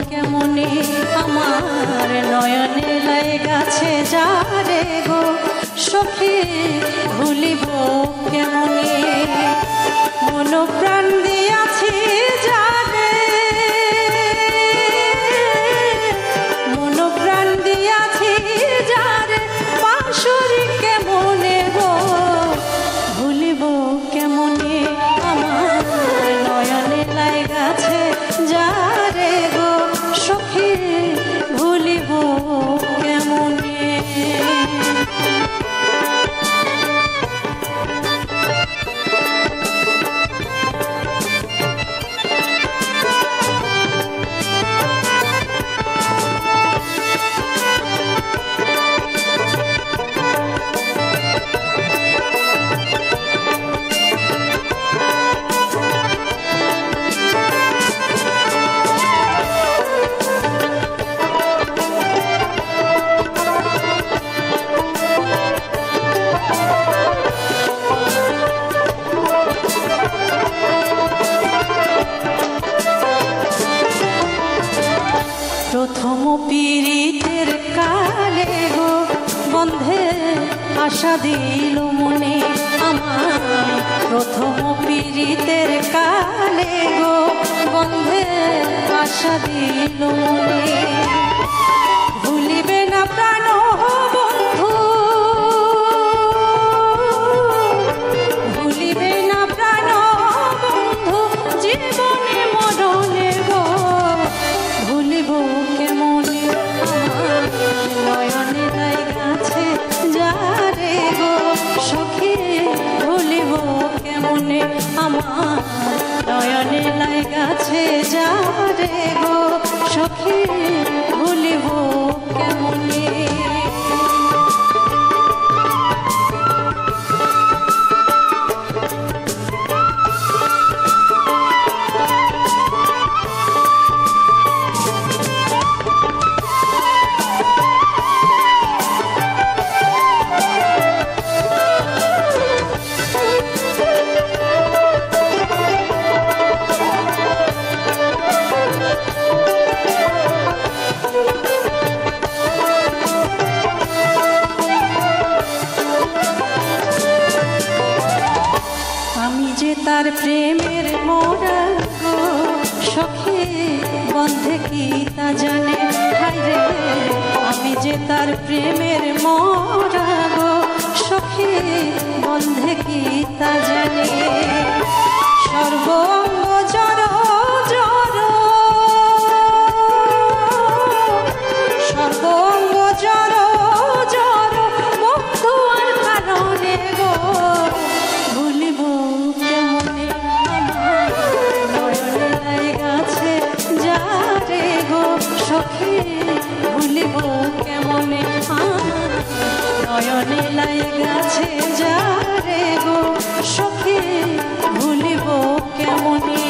কেমনে আমার নয়নে লাই গাছে যারে গো সখী ভুলিব কেমনে মন প্রাণ দিয়াছি যারে মন প্রাণ দিয়াছি যারে বাঁশরি কেমনে গো ভুলিব কেমনে আমার নয়নে লাই গাছে যারে গো সখী ভুলিব কেমনে প্রথম পীড়িতের কালে গো বন্ধে আশা দিল মনে আমার প্রথম পীড়িতের কালে গো বন্ধে আশা দিল মনে ভুলিবে না প্রাণ বন্ধু ভুলিবে না প্রাণ বন্ধু জীবনে মরণে গো ভুলিব কেমনে আমার নয়নে লাই গাছে যারে গো সখী ভুলিব কেমনে আমার নয়নে লাই গাছে যারে গো সখী ভুলিব কেমনে তার প্রেমের মোরা গো সখী বন্ধে কি তা জানে হায়রে আমি যে তার প্রেমের মোরা গো সখী বন্ধে কি তা জানে সর্বঙ্গ জড় জড় সর্বঙ্গ জড় জড় বন্ধু আর কারণে গো ভুলিব সখী ভুলিব কেমনে নয়নে লাই গাছে যারে গো সখী ভুলিব কেমনে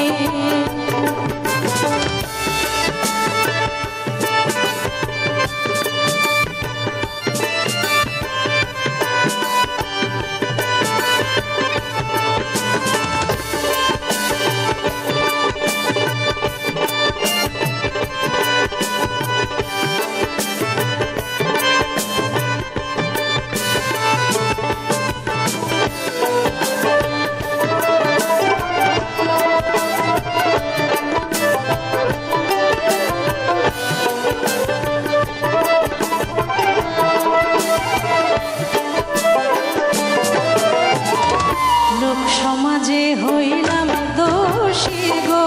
সমাজে হইলাম দোষী গো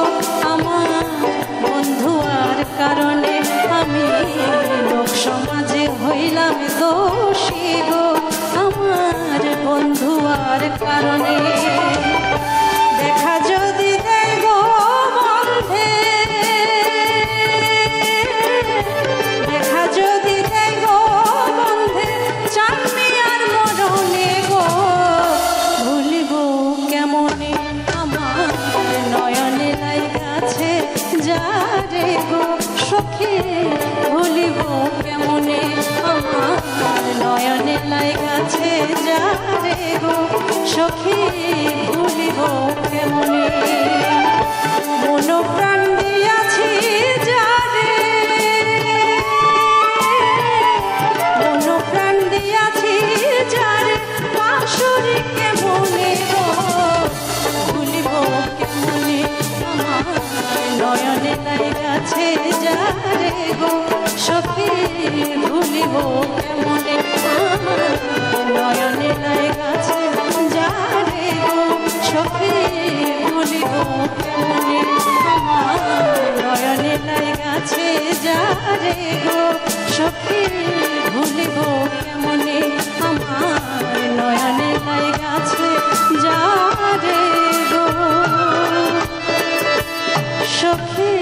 আমার বন্ধু আর কারণে আমি লোক সমাজে হইলাম দোষী গো আমার বন্ধু আর কারণে দেখা যদি দেয় গো বন্ধে দেখা যদি দেয় গো বন্ধে চাকরি আর মরণে গো ভুলিব কেমনে আমার নয়নে লাই গাছে যারে গো সখী ভুলিব কেমনে আমার নয়নে লাই গাছে যারে গো সখী ভুলিব কেমনে মন প্রাণ দিয়াছি যারে ভুলিব কেমনে আমার নয়নে লাই গাছে যারে গো সখী ভুলিব কেমনে আমার নয়নে লাই গাছে যারে গো সখী ভুলিব কেমনে আমার নয়নে লাই গাছে যারে গো সখী